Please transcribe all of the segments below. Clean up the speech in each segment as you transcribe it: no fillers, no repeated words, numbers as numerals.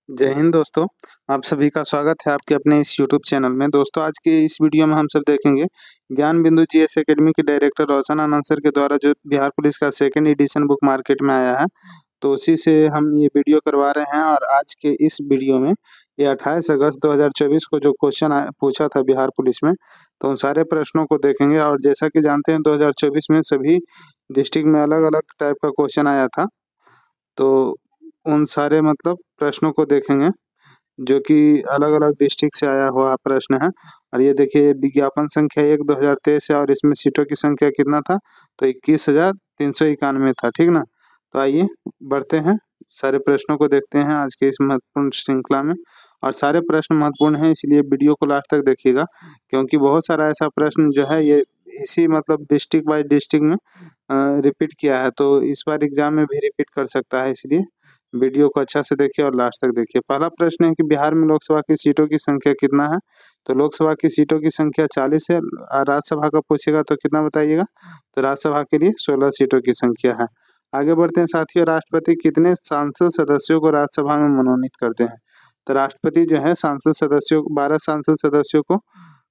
जय हिंद दोस्तों। आप सभी का स्वागत है आपके अपने इस यूट्यूब चैनल में। दोस्तों आज के इस वीडियो में हम सब देखेंगे ज्ञान बिंदु जीएस एकेडमी के डायरेक्टर रोशन आनंद सर के द्वारा जो बिहार पुलिस का सेकंड एडिशन बुक मार्केट में आया है, तो उसी से हम ये वीडियो करवा रहे हैं। और आज के इस वीडियो में ये 28 अगस्त 2024 को जो क्वेश्चन पूछा था बिहार पुलिस में, तो उन सारे प्रश्नों को देखेंगे। और जैसा कि जानते हैं 2024 में सभी डिस्ट्रिक्ट में अलग अलग टाइप का क्वेश्चन आया था, तो उन सारे मतलब प्रश्नों को देखेंगे जो कि अलग-अलग डिस्ट्रिक्ट से आया हुआ प्रश्न है। और ये देखिए विज्ञापन संख्या 1 2023 है और इसमें सीटों की संख्या कितना था, तो 21,391 था, ठीक ना। तो आइए बढ़ते हैं, सारे प्रश्नों को देखते हैं आज के इस महत्वपूर्ण श्रृंखला में। और सारे प्रश्न महत्वपूर्ण हैं, इसलिए वीडियो को लास्ट तक देखिएगा, क्योंकि बहुत सारा ऐसा प्रश्न जो है ये इसी मतलब डिस्ट्रिक्ट बाय डिस्ट्रिक्ट में रिपीट किया है, तो इस बार एग्जाम में भी रिपीट कर सकता है, इसलिए वीडियो को अच्छा से देखिए और लास्ट तक देखिए। पहला प्रश्न है कि बिहार में लोकसभा की सीटों की संख्या कितना है, तो लोकसभा की सीटों की संख्या 40 है। राज्यसभा का पूछेगा तो कितना बताइएगा, तो राज्यसभा के लिए 16 सीटों की संख्या है। आगे बढ़ते हैं साथियों, राष्ट्रपति कितने सांसद सदस्यों को राज्यसभा में मनोनीत करते हैं, तो राष्ट्रपति जो है सांसद सदस्यों 12 सांसद सदस्यों को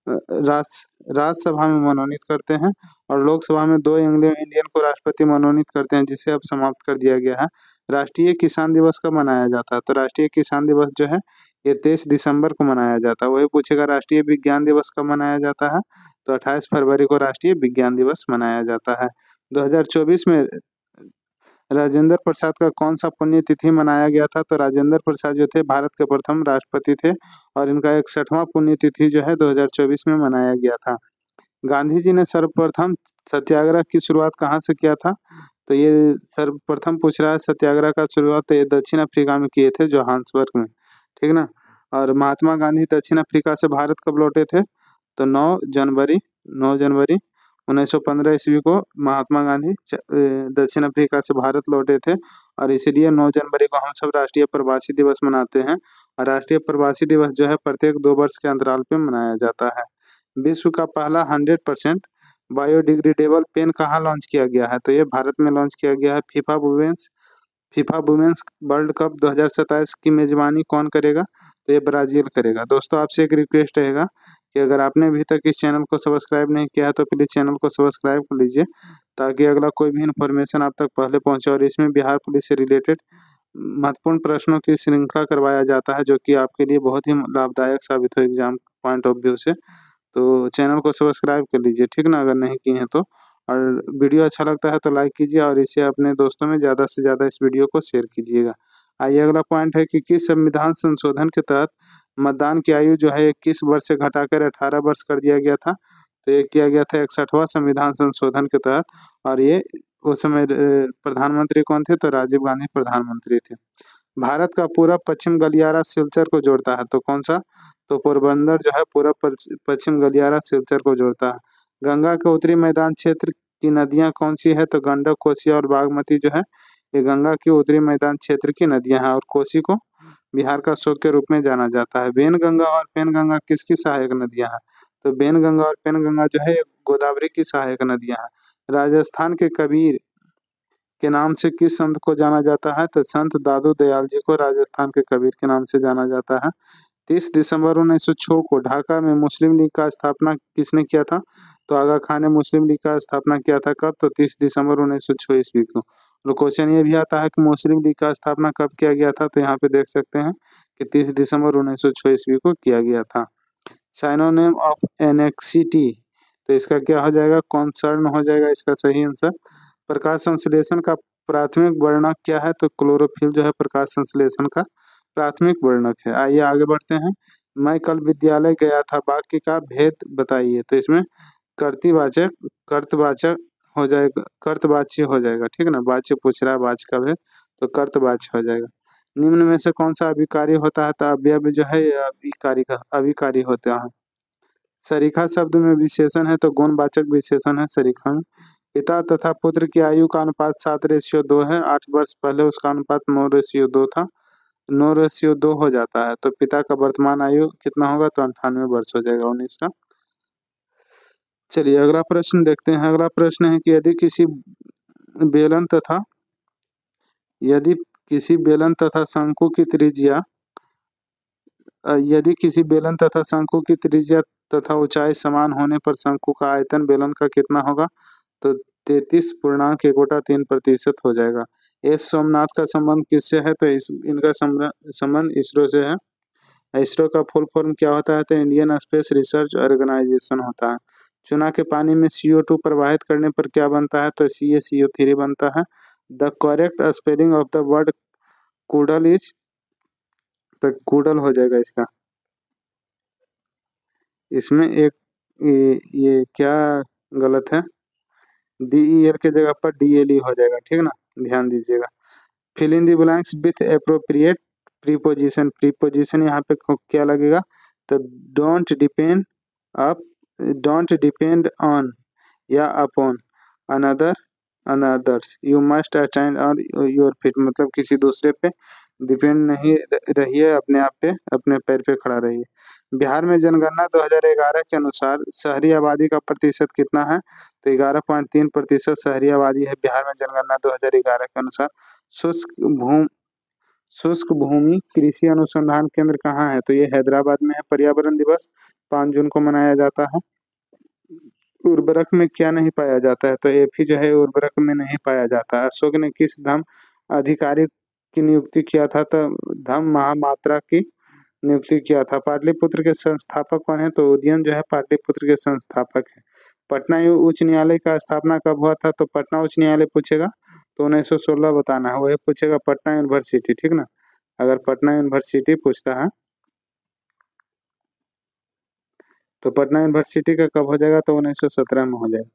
राज्यसभा में मनोनीत करते हैं। और लोकसभा में 2 एंग्लो इंडियन को राष्ट्रपति मनोनीत करते हैं, जिसे अब समाप्त कर दिया गया है। राष्ट्रीय किसान दिवस कब मनाया जाता है, तो राष्ट्रीय किसान दिवस जो है ये 23 दिसंबर को मनाया जाता है। वही पूछेगा राष्ट्रीय विज्ञान दिवस कब मनाया जाता है, तो 28 फरवरी को राष्ट्रीय विज्ञान दिवस मनाया जाता है। 2024 में राजेंद्र प्रसाद का कौन सा पुण्यतिथि मनाया गया था, तो राजेंद्र प्रसाद जो थे भारत के प्रथम राष्ट्रपति थे और इनका 61वां पुण्यतिथि जो है 2024 में मनाया गया था। गांधी जी ने सर्वप्रथम सत्याग्रह की शुरुआत कहाँ से किया था, तो ये सर्वप्रथम पूछ रहा है सत्याग्रह का शुरुआत तो ये दक्षिण अफ्रीका में किए थे, जोहान्सबर्ग में, ठीक ना। और महात्मा गांधी दक्षिण अफ्रीका से भारत कब लौटे थे, तो 9 जनवरी 1915 ईस्वी को महात्मा गांधी दक्षिण अफ्रीका से भारत लौटे थे। और इसीलिए 9 जनवरी को हम सब राष्ट्रीय प्रवासी दिवस मनाते हैं। और राष्ट्रीय प्रवासी दिवस जो है प्रत्येक 2 वर्ष के अंतराल पे मनाया जाता है। विश्व का पहला 100% बायोडिग्रेडेबल पेन कहाँ लॉन्च किया गया है, तो ये भारत में लॉन्च किया गया है। फीफा वुमेन्स वर्ल्ड कप 2027 की मेजबानी कौन करेगा, तो ये ब्राजील करेगा। दोस्तों आपसे एक रिक्वेस्ट रहेगा कि अगर आपने अभी तक इस चैनल को सब्सक्राइब नहीं किया है तो प्लीज़ चैनल को सब्सक्राइब कर लीजिए, ताकि अगला कोई भी इन्फॉर्मेशन आप तक पहले पहुंचे। और इसमें बिहार पुलिस से रिलेटेड महत्वपूर्ण प्रश्नों की श्रृंखला करवाया जाता है, जो कि आपके लिए बहुत ही लाभदायक साबित हो एग्जाम पॉइंट ऑफ व्यू से। तो चैनल को सब्सक्राइब कर लीजिए, ठीक ना, अगर नहीं किए हैं तो। और वीडियो अच्छा लगता है तो लाइक कीजिए और इसे अपने दोस्तों में ज़्यादा से ज़्यादा इस वीडियो को शेयर कीजिएगा। आइए अगला पॉइंट है कि किस संविधान संशोधन के तहत मतदान की आयु जो है 21 वर्ष से घटाकर 18 वर्ष कर दिया गया था, तो ये किया गया था 61वां संविधान संशोधन के तहत। और ये उस समय प्रधानमंत्री कौन थे, तो राजीव गांधी प्रधानमंत्री थे। भारत का पूरब पश्चिम गलियारा सिलचर को जोड़ता है, तो कौन सा, तो पोरबंदर जो है पूरब पश्चिम गलियारा सिलचर को जोड़ता है। गंगा के उत्तरी मैदान क्षेत्र की नदियां कौन सी है, तो गंडक, कोसी और बागमती जो है ये गंगा के उत्तरी मैदान क्षेत्र की नदियां हैं। और कोसी को बिहार का शोक के रूप में जाना जाता है। बेनगंगा और पेनगंगा किसकी सहायक नदियां हैं, तो बेनगंगा और पेनगंगा जो है गोदावरी की सहायक नदियां हैं। राजस्थान के कबीर के नाम से किस संत को जाना जाता है, तो संत दादू दयाल जी को राजस्थान के कबीर के नाम से जाना जाता है। 30 दिसंबर 1906 को ढाका में मुस्लिम लीग का स्थापना किसने किया था, तो आगा खान ने मुस्लिम लीग का स्थापना किया था कब, तो 30 दिसंबर 1906 ईस्वी को। और क्वेश्चन ये भी आता है कि मुस्लिम लीग का स्थापना कब किया गया था, तो यहाँ पे देख सकते हैं कि 30 दिसंबर 1906 ईस्वी को किया गया था। साइनोनिम ऑफ एनेक्सिटी, तो इसका क्या हो जाएगा, कॉन्सर्न हो जाएगा इसका सही आंसर। प्रकाश संश्लेषण का प्राथमिक वर्णक क्या है, तो क्लोरोफिल जो है प्रकाश संश्लेषण का प्राथमिक वर्णक है। आइए आगे बढ़ते हैं। मैं कल विद्यालय गया था वाक्य का भेद बताइए, तो इसमें कर्तवाचक कर्तवाचक हो जाएगा, कर्तवाच्य हो जाएगा, ठीक ना। वाच्य पूछ रहा है, वाच्य का भेद, तो कर्तवाच्य हो जाएगा। निम्न में से कौन सा अभिकारी होता है, तो अवयव जो है ये अभिकारी होता है। सरीखा शब्द में विशेषण है, तो गुणवाचक विशेषण है सरीखा में। पिता तथा पुत्र की आयु का अनुपात 7:2 है। 8 वर्ष पहले उसका अनुपात 9:2 था, 9:2 हो जाता है, तो पिता का वर्तमान आयु कितना होगा, तो 98 वर्ष हो जाएगा 19 का। चलिए अगला प्रश्न देखते हैं। अगला प्रश्न है कि बेलन तथा यदि किसी बेलन तथा शंकु की त्रिज्या यदि किसी बेलन तथा शंकु की त्रिज्या तथा ऊंचाई समान होने पर शंकु का आयतन बेलन का कितना होगा? तो 33.1 3% हो जाएगा। एस सोमनाथ का संबंध किससे है? तो इनका संबंध इसरो से है। इसरो का फुल फॉर्म क्या होता है? तो इंडियन स्पेस रिसर्च ऑर्गेनाइजेशन होता है। चुना के पानी में CO2 प्रवाहित करने पर क्या बनता है? तो CaCO3 बनता है। The correct spelling of the word Kudal is, तो कूडल हो जाएगा इसका। इसमें एक ये क्या गलत है? DEL के जगह पर DLE हो जाएगा, ठीक ना, ध्यान दीजिएगा। Fill in the blanks with appropriate preposition. Preposition यहाँ पे क्या लगेगा? तो अप डोंट डिपेंड ऑन या upon another others, you must attend on your feet, मतलब किसी दूसरे पे डिपेंड नहीं रहिए, अपने आप पे अपने पैर पे खड़ा रहिए। बिहार में जनगणना 2011 के अनुसार शहरी आबादी का प्रतिशत कितना है? तो 11.3% शहरी आबादी है बिहार में जनगणना 2011 के अनुसार। शुष्क भूमि शुष्क भूमि कृषि अनुसंधान केंद्र कहाँ है? तो ये हैदराबाद में है। पर्यावरण दिवस 5 जून को मनाया जाता है। उर्वरक में क्या नहीं पाया जाता है? तो Fe जो है उर्वरक में नहीं पाया जाता है। अशोक ने किस धर्म अधिकारी की नियुक्ति किया था? तो धम्म महामात्रा की नियुक्ति किया था। पाटलिपुत्र के संस्थापक कौन है? तो उदयन जो है पाटलिपुत्र के संस्थापक है। पटना उच्च न्यायालय का स्थापना कब हुआ था? तो पटना उच्च न्यायालय पूछेगा तो 1916 बताना है। वही पूछेगा पटना यूनिवर्सिटी, ठीक ना। अगर पटना यूनिवर्सिटी पूछता है तो पटना यूनिवर्सिटी का कब हो जाएगा? तो 1917 में हो जाएगा,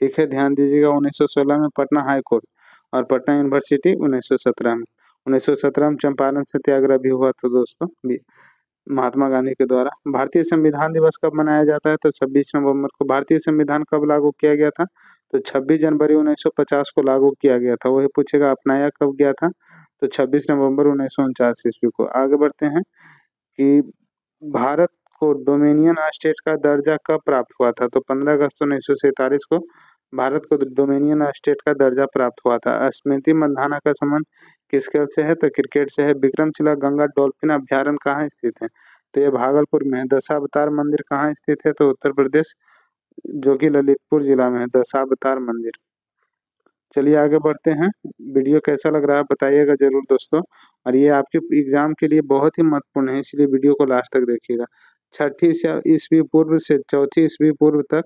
ठीक है, ध्यान दीजिएगा। 1916 में पटना हाई कोर्ट और पटना यूनिवर्सिटी 1917 में। 1917 में चंपारण सत्याग्रह भी हुआ था दोस्तों, महात्मा गांधी के द्वारा। भारतीय संविधान दिवस कब मनाया जाता है? तो 26 नवंबर को। भारतीय संविधान कब लागू किया गया था? तो 26 जनवरी 1950 को लागू किया गया था। वही पूछेगा अपनाया कब गया था? तो 26 नवंबर 1949 ईस्वी को। आगे बढ़ते हैं कि भारत को डोमिनियन स्टेट का दर्जा कब प्राप्त हुआ था? तो 15 अगस्त 1947 को भारत को डोमिनियन स्टेट का दर्जा प्राप्त हुआ था। स्मृति मंधाना का संबंध किस खेल से है? तो क्रिकेट से है। विक्रमशिला गंगा डॉल्फिन अभ्यारण्य कहाँ स्थित है? तो ये भागलपुर में है। दशावतार मंदिर कहाँ स्थित है? तो उत्तर प्रदेश, जो कि ललितपुर जिला में है, दशावतार मंदिर। चलिए आगे बढ़ते हैं। वीडियो कैसा लग रहा है बताइएगा जरूर दोस्तों। और ये आपके एग्जाम के लिए बहुत ही महत्वपूर्ण है, इसलिए वीडियो को लास्ट तक देखिएगा। 6ठी ईस्वी पूर्व से 4ठी ईस्वी पूर्व तक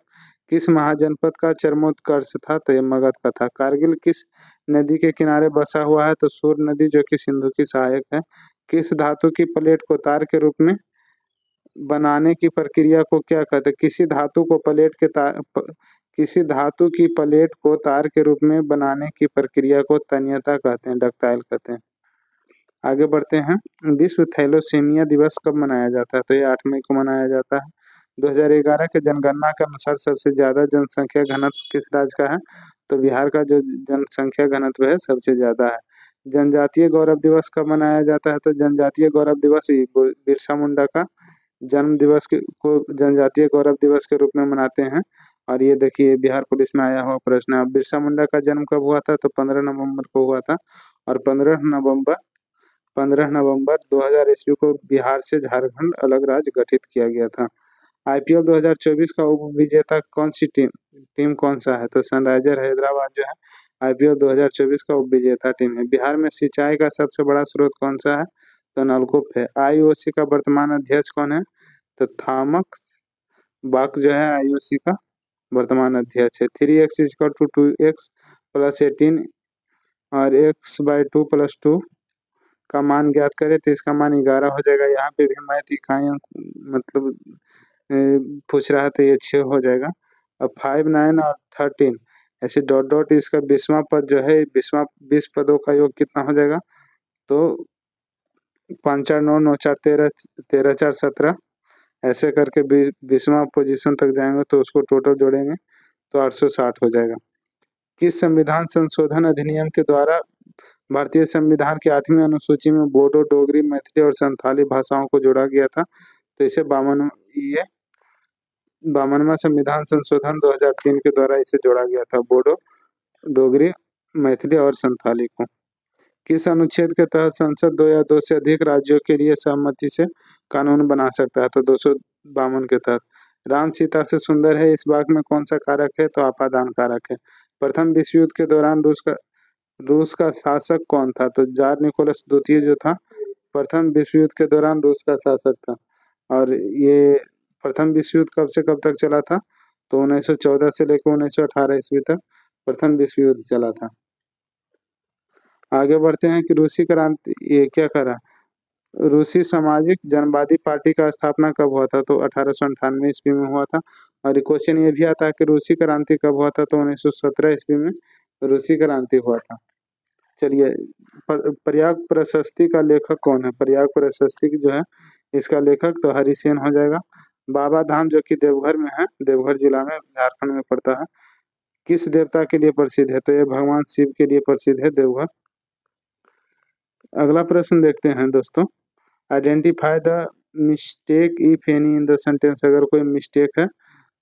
किस महाजनपद का चरमोत्कर्ष था? तो ये मगध का था। कारगिल किस नदी के किनारे बसा हुआ है? तो सूर नदी, जो कि सिंधु की सहायक है। किस धातु की प्लेट को तार के रूप में बनाने की प्रक्रिया को क्या कहते हैं? किसी धातु की प्लेट को तार के रूप में बनाने की प्रक्रिया को तन्यता कहते हैं, डक्टाइल कहते हैं। आगे बढ़ते हैं। विश्व थैलेसीमिया दिवस कब मनाया जाता है? तो ये 8 मई को मनाया जाता है। 2011 के जनगणना के अनुसार सबसे ज्यादा जनसंख्या घनत्व किस राज्य का है? तो बिहार का जो जनसंख्या घनत्व है सबसे ज्यादा है। जनजातीय गौरव दिवस कब मनाया जाता है? तो जनजातीय गौरव दिवस बिरसा मुंडा का जन्म दिवस को जनजातीय गौरव दिवस के रूप में मनाते हैं। और ये देखिए बिहार पुलिस में आया हुआ प्रश्न है। बिरसा मुंडा का जन्म कब हुआ था? तो 15 नवंबर को हुआ था। और 15 नवंबर 2000 ईस्वी को बिहार से झारखंड अलग राज्य गठित किया गया था। IPL 2024 का उप विजेता कौन सी टीम कौन सा है? तो सनराइजर हैदराबाद जो है IPL 2024 का उप विजेता टीम है। बिहार में सिंचाई का सबसे बड़ा स्रोत कौन सा है? तो नलकूप है। IOC का वर्तमान अध्यक्ष कौन है? तो थामक बाक जो है IOC का वर्तमान अध्यक्ष है। 3x = 2x + 18 और x/2 + 2 का मान ज्ञात करें तो इसका मान 11 हो जाएगा। यहाँ पे भी मैथ इकाइयाँ मतलब पूछ रहा है तो ये 6 हो जाएगा। अब 5, 9 और 13 ऐसे डॉट डॉट इसका 20वां पद जो है 20 पदों का योग कितना हो जाएगा? तो 5 4 9 9 4 13 13 4 17 ऐसे करके 20वां पोजीशन तक जाएंगे तो उसको टोटल जोड़ेंगे तो 860 हो जाएगा। किस संविधान संशोधन अधिनियम के द्वारा भारतीय संविधान की 8वीं अनुसूची में बोडो, डोगरी, मैथिली और संथाली भाषाओं को जोड़ा गया था? तो इसे 52वां संविधान संशोधन 2003 के द्वारा इसे जोड़ा गया था, बोडो, डोगरी, मैथिली और संथाली को। किस अनुच्छेद के तहत संसद 2 या 2 से अधिक राज्यों के लिए सहमति से कानून बना सकता है। तो 252 के तहत राम सीता से सुंदर है इस वाक्य में कौन सा कारक है? तो आपादान कारक है। प्रथम विश्व युद्ध के दौरान रूस का शासक कौन था? तो जार निकोलस द्वितीय जो था प्रथम विश्व युद्ध के दौरान रूस का शासक था। और ये प्रथम विश्व युद्ध कब से कब तक चला था? तो 1914 से लेकर 1918 ईस्वी तक प्रथम विश्व युद्ध चला था। आगे बढ़ते हैं कि रूसी क्रांति ये क्या करा? रूसी सामाजिक जनवादी पार्टी का स्थापना कब हुआ था? तो 1898 ईस्वी में हुआ था। और क्वेश्चन ये भी आता है कि रूसी क्रांति कब हुआ था? तो 1917 ईस्वी में रूसी क्रांति हुआ था। चलिए, प्रयाग प्रशस्ति का लेखक कौन है? प्रयाग प्रशस्ति की जो है इसका लेखक तो हरिसेन हो जाएगा। बाबा धाम जो कि देवघर में है, देवघर जिला में झारखंड में पड़ता है, किस देवता के लिए प्रसिद्ध है? तो ये भगवान शिव के लिए प्रसिद्ध है देवघर। अगला प्रश्न देखते हैं दोस्तों। Identify the mistake if any in the sentence. अगर कोई मिस्टेक है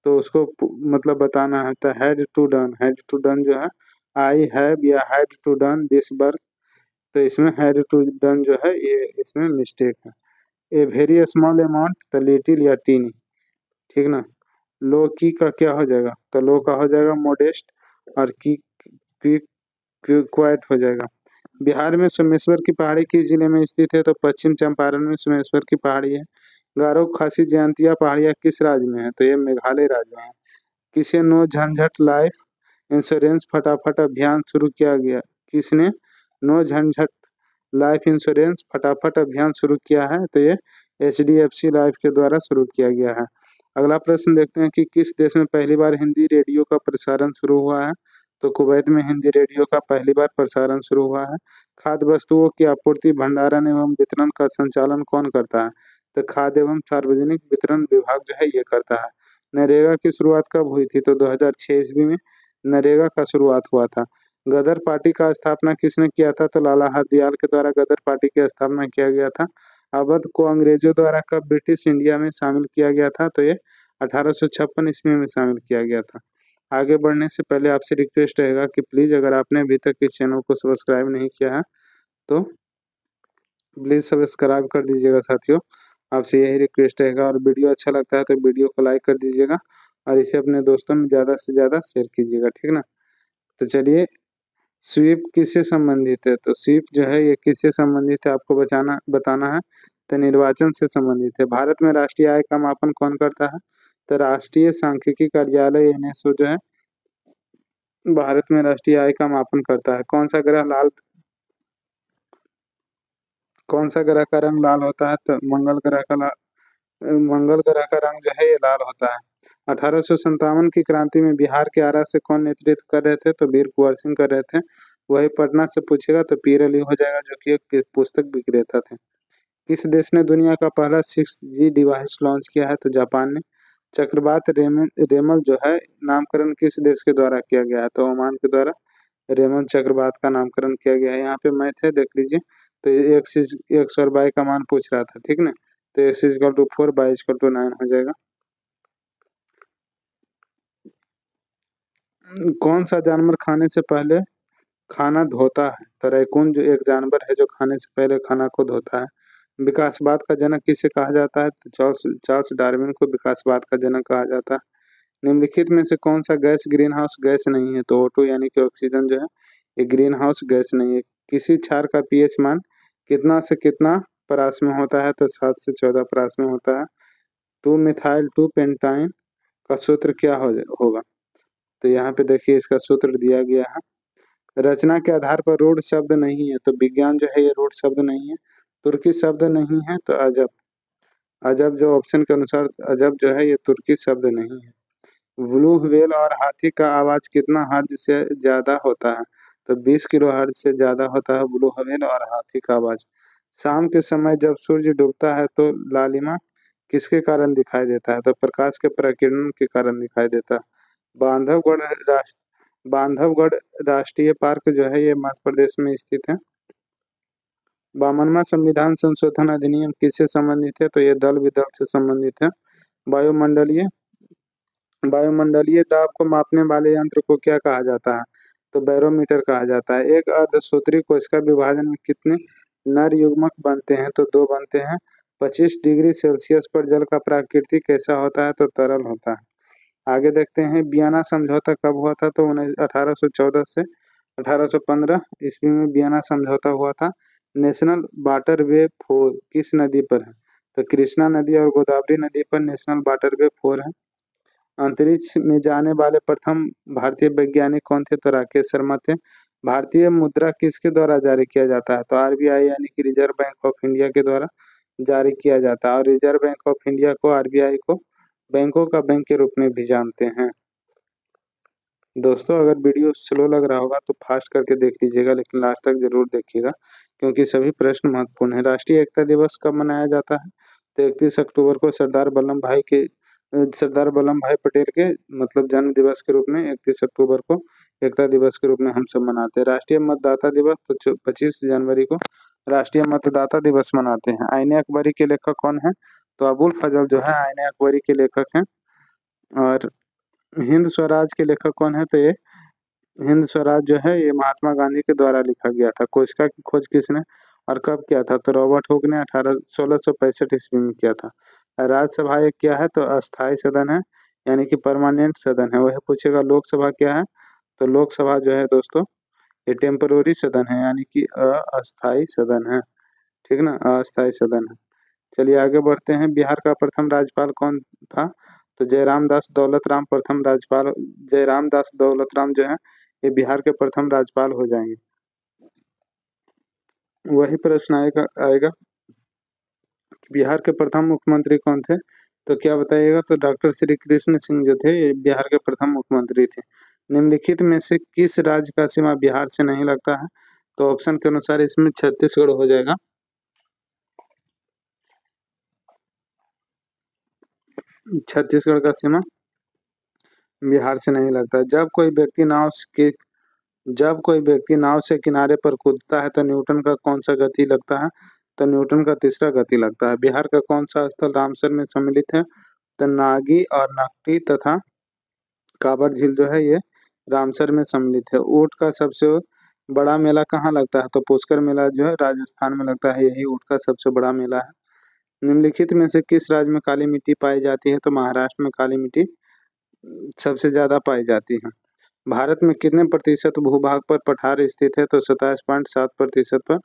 तो उसको मतलब बताना है। तो हैड टू डन जो है आई हैव या had to done this work, तो इसमें हैड टू डन जो है ये इसमें मिस्टेक है। ए वेरी स्मॉल अमाउंट तो लिटिल या टीनी, ठीक ना। लो की का क्या हो जाएगा? तो लो का हो जाएगा मोडेस्ट और की क्वाइट हो जाएगा। बिहार में सोमेश्वर की पहाड़ी किस जिले में स्थित है? तो पश्चिम चंपारण में सोमेश्वर की पहाड़ी है। गारो खासी जयंतिया पहाड़ियाँ किस राज्य में है? तो ये मेघालय राज्य में है। किसे नो झंझट लाइफ इंश्योरेंस फटाफट अभियान शुरू किया गया? किसने नो झंझट लाइफ इंश्योरेंस फटाफट अभियान शुरू किया है? तो ये HDFC लाइफ के द्वारा शुरू किया गया है। अगला प्रश्न देखते हैं कि किस देश में पहली बार हिंदी रेडियो का प्रसारण शुरू हुआ है? तो कुवैत में हिंदी रेडियो का पहली बार प्रसारण शुरू हुआ है। खाद्य वस्तुओं की आपूर्ति भंडारण एवं वितरण का संचालन कौन करता है? तो खाद्य एवं सार्वजनिक वितरण विभाग जो है ये करता है। नरेगा की शुरुआत कब हुई थी? तो 2006 ईस्वी में नरेगा का शुरुआत हुआ था। गदर पार्टी का स्थापना किसने किया था? तो लाला हरदयाल के द्वारा गदर पार्टी की स्थापना किया गया था। अवध को अंग्रेजों द्वारा कब ब्रिटिश इंडिया में शामिल किया गया था? तो ये 1856 ईस्वी में शामिल किया गया था। आगे बढ़ने से पहले आपसे रिक्वेस्ट रहेगा कि प्लीज़ अगर आपने अभी तक इस चैनल को सब्सक्राइब नहीं किया है तो प्लीज़ सब्सक्राइब कर दीजिएगा साथियों। आपसे यही रिक्वेस्ट रहेगा और वीडियो अच्छा लगता है तो वीडियो को लाइक कर दीजिएगा और इसे अपने दोस्तों में ज़्यादा से ज़्यादा शेयर कीजिएगा, ठीक ना। तो चलिए, स्वीप किससे संबंधित है? तो स्वीप जो है ये किससे संबंधित है आपको बताना है। तो निर्वाचन से संबंधित है। भारत में राष्ट्रीय आय का मापन कौन करता है? तो राष्ट्रीय सांख्यिकी कार्यालय NSO जो है भारत में राष्ट्रीय आय का मापन करता है। कौन सा ग्रह का रंग लाल होता है? तो मंगल ग्रह का रंग जो है ये लाल होता है। 1857 की क्रांति में बिहार के आरा से कौन नेतृत्व कर रहे थे? तो वीर कुंवर सिंह कर रहे थे। वही पटना से पूछेगा तो पीर अली हो जाएगा जो कि एक पुस्तक विक्रेता थे। किस देश ने दुनिया का पहला 6G डिवाइस लॉन्च किया है? तो जापान ने। चक्रवात रेमल जो है नामकरण किस देश के द्वारा किया गया है? तो ओमान के द्वारा रेमल चक्रवात का नामकरण किया गया है। यहाँ पे मैथ है देख लीजिए। तो x और y का मान पूछ रहा था, ठीक ना। तो x equal to 4, y equal to 9 हो जाएगा। कौन सा जानवर खाने से पहले खाना धोता है? तो रैकून जो एक जानवर है जो खाने से पहले खाना को धोता है। विकासवाद का जनक किसे कहा जाता है? तो चार्ल्स डार्विन को विकासवाद का जनक कहा जाता है। निम्नलिखित में से कौन सा गैस ग्रीन हाउस गैस नहीं है? तो O2 यानी कि ऑक्सीजन जो है ये ग्रीन हाउस गैस नहीं है। किसी क्षार का pH मान कितना से कितना परास में होता है? तो 7 से 14 परास में होता है। 2 मिथाइल 2 पेंटाइन का सूत्र क्या होगा? तो यहाँ पे देखिए इसका सूत्र दिया गया है। रचना के आधार पर रूढ़ शब्द नहीं है। तो विज्ञान जो है ये रूढ़ शब्द नहीं है। तुर्की शब्द नहीं है। तो अजब, अजब जो ऑप्शन के अनुसार अजब जो है ये तुर्की शब्द नहीं है। ब्लू व्हेल और हाथी का आवाज कितना हर्ज से ज्यादा होता है? तो 20 किलो हर्ज से ज्यादा होता है ब्लू व्हेल और हाथी का आवाज। शाम के समय जब सूर्य डूबता है तो लालिमा किसके कारण दिखाई देता है? तो प्रकाश के प्रकीर्णन के कारण दिखाई देता है। बांधवगढ़ बांधवगढ़ राष्ट्रीय पार्क जो है ये मध्य प्रदेश में स्थित है। 52वां संविधान संशोधन अधिनियम किससे संबंधित है? तो ये दल विदल से संबंधित है। वायुमंडलीय वायुमंडलीय दाब को मापने वाले यंत्र को क्या कहा जाता है? तो बैरोमीटर कहा जाता है। एक अर्धसूत्री कोशिका विभाजन में कितने नर युग्मक बनते हैं? तो 2 बनते हैं। 25 डिग्री सेल्सियस पर जल का प्रकृति कैसा होता है? तो तरल होता है। आगे देखते हैं वियना समझौता कब हुआ था? तो 1814 से 1815 ईस्वी में वियना समझौता हुआ था। नेशनल वाटरवे फोर किस नदी पर है? तो कृष्णा नदी और गोदावरी नदी पर नेशनल वाटरवे फोर है। अंतरिक्ष में जाने वाले प्रथम भारतीय वैज्ञानिक कौन थे? तो राकेश शर्मा थे। भारतीय मुद्रा किसके द्वारा जारी किया जाता है? तो आरबीआई यानी कि रिजर्व बैंक ऑफ इंडिया के द्वारा जारी किया जाता है। और रिजर्व बैंक ऑफ इंडिया को, आरबीआई को बैंकों का बैंक के रूप में भी जानते हैं। दोस्तों अगर वीडियो स्लो लग रहा होगा तो फास्ट करके देख लीजिएगा, लेकिन लास्ट तक जरूर देखिएगा क्योंकि सभी प्रश्न महत्वपूर्ण है। राष्ट्रीय एकता दिवस कब मनाया जाता है? तो 31 अक्टूबर को सरदार वल्लभ भाई पटेल के मतलब जन्म दिवस के रूप में 31 अक्टूबर को एकता दिवस के रूप में हम सब मनाते हैं। राष्ट्रीय मतदाता दिवस तो 25 जनवरी को राष्ट्रीय मतदाता दिवस मनाते हैं। आईने अकबरी के लेखक कौन है? तो अबुल फजल जो है आईने अकबरी के लेखक हैं। और हिंद स्वराज के लेखक कौन है? तो ये हिंद स्वराज जो है ये महात्मा गांधी के द्वारा लिखा गया था। कोशिका की खोज किसने और कब किया था? तो रॉबर्ट हुक ने 1665 ईस्वी में किया था। राज्यसभा एक क्या है? तो अस्थाई सदन है, यानी कि परमानेंट सदन है। वह पूछेगा लोकसभा क्या है? तो लोकसभा जो है दोस्तों ये टेम्पररी सदन है, यानी कि अस्थाई सदन है। ठीक ना, अस्थाई सदन है। चलिए आगे बढ़ते हैं। बिहार का प्रथम राज्यपाल कौन था? तो जयराम दास दौलत राम प्रथम राज्यपाल। जयराम दास दौलत राम जो है ये बिहार के प्रथम राज्यपाल हो जाएंगे। वही प्रश्न आएगा कि बिहार के प्रथम मुख्यमंत्री कौन थे? तो क्या बताइएगा? तो डॉक्टर श्री कृष्ण सिंह जो थे ये बिहार के प्रथम मुख्यमंत्री थे। निम्नलिखित में से किस राज्य का सीमा बिहार से नहीं लगता है? तो ऑप्शन के अनुसार इसमें छत्तीसगढ़ हो जाएगा। छत्तीसगढ़ का सीमा बिहार से नहीं लगता। जब कोई व्यक्ति नाव से किनारे पर कूदता है तो न्यूटन का कौन सा गति लगता है? तो न्यूटन का तीसरा गति लगता है। बिहार का कौन सा स्थल रामसर में सम्मिलित है? तो नागी और नकटी तथा काबर झील जो है ये रामसर में सम्मिलित है। ऊंट का सबसे बड़ा मेला कहाँ लगता है? तो पुष्कर मेला जो है राजस्थान में लगता है, यही ऊंट का सबसे बड़ा मेला है। निम्नलिखित में से किस राज्य में काली मिट्टी पाई जाती है? तो महाराष्ट्र में काली मिट्टी सबसे ज्यादा पाई जाती है। भारत में कितने प्रतिशत भूभाग पर पठार स्थित है? तो 27.7% पर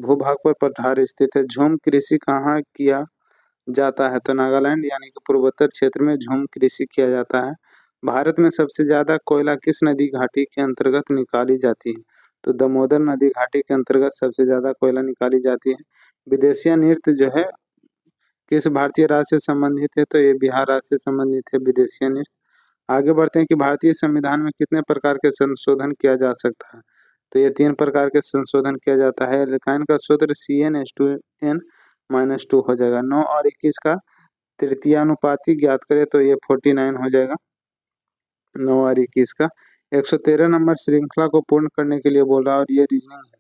भूभाग पर पठार स्थित है। झूम कृषि कहाँ किया जाता है? तो नागालैंड यानी कि पूर्वोत्तर क्षेत्र में झूम कृषि किया जाता है। भारत में सबसे ज्यादा कोयला किस नदी घाटी के अंतर्गत निकाली जाती है? तो दामोदर नदी घाटी के अंतर्गत सबसे ज्यादा कोयला निकाली जाती है। विदेशिया नृत्य जो है किस भारतीय राज्य से संबंधित है? तो ये बिहार राज्य से संबंधित है विदेशिया नृत्य। आगे बढ़ते हैं कि भारतीय संविधान में कितने प्रकार के संशोधन किया जा सकता है? तो ये 3 प्रकार के संशोधन किया जाता है। एल्काइन का सूत्र CN/N-2 हो जाएगा। 9 और 21 का तृतीयानुपाती ज्ञात करें तो ये 49 हो जाएगा। 9 और 21 का 113 नंबर श्रृंखला को पूर्ण करने के लिए बोल रहा है और ये रीजनिंग है।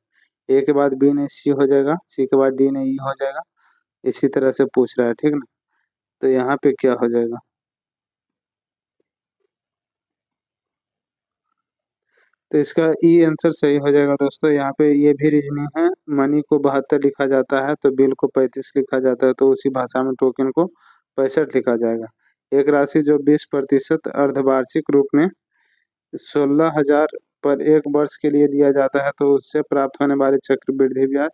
ए के बाद बी ने सी हो जाएगा, सी के बाद डी ने ई हो जाएगा, इसी तरह से पूछ रहा है। ठीक ना, तो यहाँ पे क्या हो जाएगा? तो इसका ई आंसर सही हो जाएगा दोस्तों। यहाँ पे ये भी रीजनिंग है। मनी को 72 लिखा जाता है तो बिल को 35 लिखा जाता है, तो उसी भाषा में टोकन को 65 लिखा जाएगा। एक राशि जो 20% अर्धवार्षिक रूप में 16,000 पर एक वर्ष के लिए दिया जाता है तो उससे प्राप्त होने वाले चक्रवृद्धि ब्याज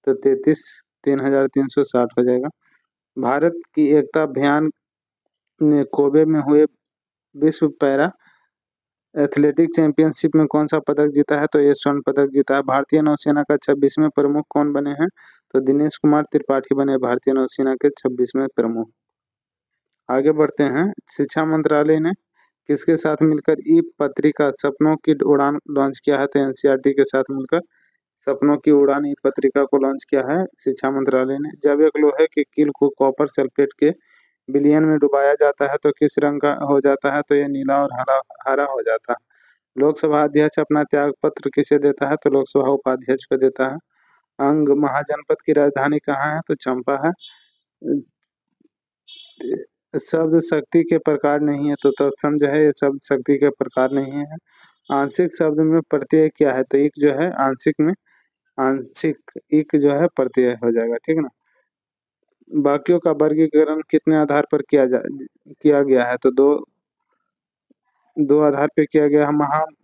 तो 3,360 हो जाएगा। भारत की एकता अभियान ने कोबे में हुए विश्व पैरा एथलेटिक चैंपियनशिप में कौन सा पदक जीता है? तो ये स्वर्ण पदक जीता है। भारतीय नौसेना का 26वें प्रमुख कौन बने हैं? तो दिनेश कुमार त्रिपाठी बने भारतीय नौसेना के 26वें प्रमुख। आगे बढ़ते हैं। शिक्षा मंत्रालय ने किसके साथ मिलकर ई पत्रिका सपनों की उड़ान लॉन्च किया है? तो एनसीईआरटी के साथ मिलकर सपनों की उड़ान ई पत्रिका को लॉन्च किया है शिक्षा मंत्रालय ने। जब एक लोहे के कील को कॉपर सल्फेट के विलयन में डुबाया जाता है तो किस रंग का हो जाता है? तो ये नीला और हरा हरा हो जाता है। लोकसभा अध्यक्ष अपना त्याग पत्र किसे देता है? तो लोकसभा उपाध्यक्ष को देता है। अंग महाजनपद की राजधानी कहाँ है? तो चंपा है। शब्द शक्ति के प्रकार नहीं है तो तत्सम जो है ये शब्द शक्ति के प्रकार नहीं है। आंशिक शब्द में प्रत्यय क्या है? तो एक जो है आंशिक में आंशिक एक जो है प्रत्यय हो जाएगा। ठीक ना, बाकियों का वर्गीकरण कितने आधार पर किया गया है? तो दो आधार पे किया गया है।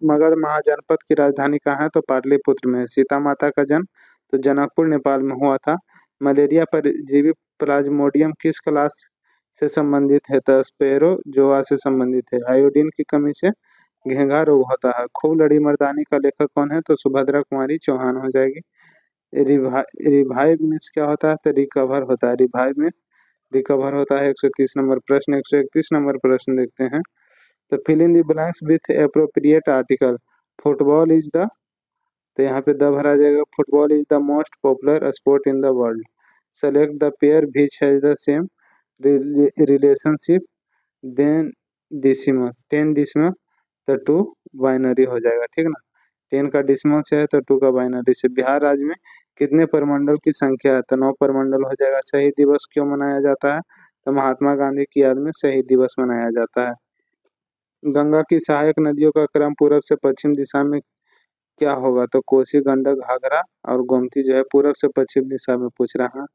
मगध महाजनपद की राजधानी कहाँ है? तो पाटलिपुत्र में है। सीता माता का जन्म तो जनकपुर नेपाल में हुआ था। मलेरिया परजीवी प्लाज्मोडियम किस क्लास से संबंधित है? तो स्पेरोजोआ से संबंधित है। आयोडीन की कमी से घेंघा रोग होता है। खूब लड़ी मर्दानी का लेखक कौन है? तो सुभद्रा कुमारी चौहान हो जाएगी। रिवाइव मीन्स क्या होता है? तो रिकवर होता है। रिवाइव मीन्स रिकवर होता है। 130 नंबर प्रश्न। 131 नंबर प्रश्न देखते हैं। तो fill in the blanks with appropriate article. Football is the, तो यहाँ पे द भरा जाएगा। Football is the most popular sport in the world. Select the pair which has the same relationship then decimal. 10 decimal तो 2 binary हो जाएगा, ठीक ना। 10 का डिसिमल से है तो 2 का बाइनरी से। बिहार राज्य में कितने परमंडल की संख्या है? तो 9 परमंडल हो जाएगा। शहीद दिवस क्यों मनाया जाता है? तो महात्मा गांधी की याद में शहीद दिवस मनाया जाता है। गंगा की सहायक नदियों का क्रम पूरब से पश्चिम दिशा में क्या होगा? तो कोसी, गंडक, घाघरा और गोमती जो है पूरब से पश्चिम दिशा में पूछ रहा है।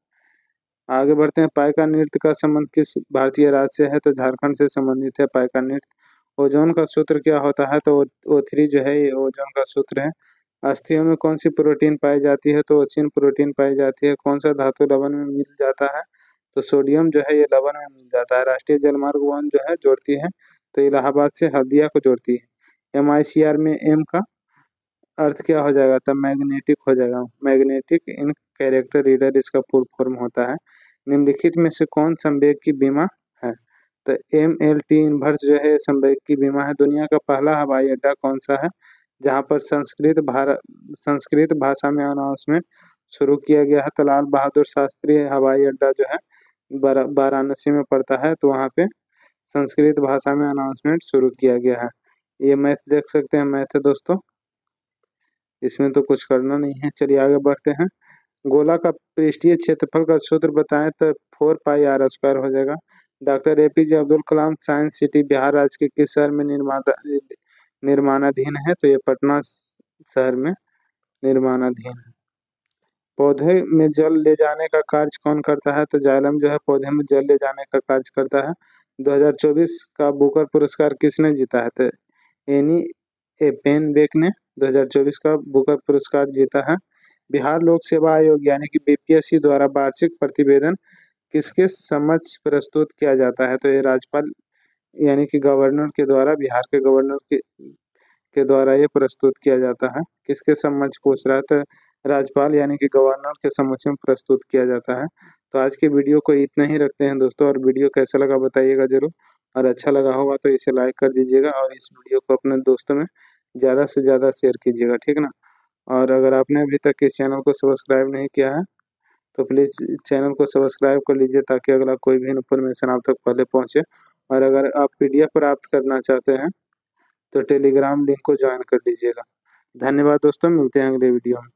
आगे बढ़ते हैं। पाइका नृत्य का संबंध किस भारतीय राज्य से है? तो झारखंड से संबंधित है पाइका नृत्य। ओजोन का सूत्र क्या होता है? तो O3 जो है ये ओजोन का सूत्र है। अस्थियों में कौन सी प्रोटीन पाई जाती है? तो ओसिन प्रोटीन पाई जाती है। कौन सा धातु लवण में मिल जाता है? तो सोडियम जो है ये लवण में मिल जाता है। राष्ट्रीय जलमार्ग वन जो है जोड़ती है तो इलाहाबाद से हल्दिया को जोड़ती है। MICR में M का अर्थ क्या हो जाएगा? तब मैग्नेटिक हो जाएगा। मैग्नेटिक इन कैरेक्टर रीडर इसका फुल फॉर्म होता है। निम्नलिखित में से कौन संवेग की बीमा है? तो MLT इनवर्स जो है संवेग की बीमा है। दुनिया का पहला हवाई अड्डा कौन सा है जहां पर संस्कृत भाषा में अनाउंसमेंट शुरू किया गया है? तो लाल बहादुर शास्त्री हवाई अड्डा जो है वाराणसी में पड़ता है। तो वहाँ पे संस्कृत भाषा में अनाउंसमेंट शुरू किया गया है। ये मैथ देख सकते हैं, मैथ है दोस्तों, इसमें तो कुछ करना नहीं है। चलिए आगे बढ़ते हैं। गोला का पृष्ठीय क्षेत्रफल का सूत्र बताएं तो 4πr² हो जाएगा। Doctor APJ Abdul Kalam science city Bihar राज्य के किस शहर में निर्माणाधीन है? तो ये पटना शहर में निर्माणाधीन है। पौधे में जल ले जाने का कार्य कौन करता है? तो जाइलम जो है पौधे में जल ले जाने का कार्य करता है। 2024 का बुकर पुरस्कार किसने जीता है? तो एनी पेनबेक ने 2024 का बुकर पुरस्कार जीता है। बिहार लोक सेवा आयोग यानी कि BPSC द्वारा वार्षिक प्रतिवेदन किसके समक्ष प्रस्तुत किया जाता है? तो ये राज्यपाल यानी कि गवर्नर के द्वारा, बिहार के गवर्नर के द्वारा ये प्रस्तुत किया जाता है। किसके समक्ष पूछ रहा है? तो राज्यपाल यानी कि गवर्नर के समक्ष में प्रस्तुत किया जाता है। तो आज की वीडियो को इतना ही रखते हैं दोस्तों, और वीडियो कैसा लगा बताइएगा जरूर, और अच्छा लगा होगा तो इसे लाइक कर दीजिएगा और इस वीडियो को अपने दोस्तों में ज़्यादा से ज़्यादा शेयर कीजिएगा, ठीक ना। और अगर आपने अभी तक इस चैनल को सब्सक्राइब नहीं किया है तो प्लीज़ चैनल को सब्सक्राइब कर लीजिए ताकि अगला कोई भी इन्फॉर्मेशन आप तक पहले पहुंचे। और अगर आप PDF प्राप्त करना चाहते हैं तो टेलीग्राम लिंक को ज्वाइन कर लीजिएगा। धन्यवाद दोस्तों, मिलते हैं अगले वीडियो में।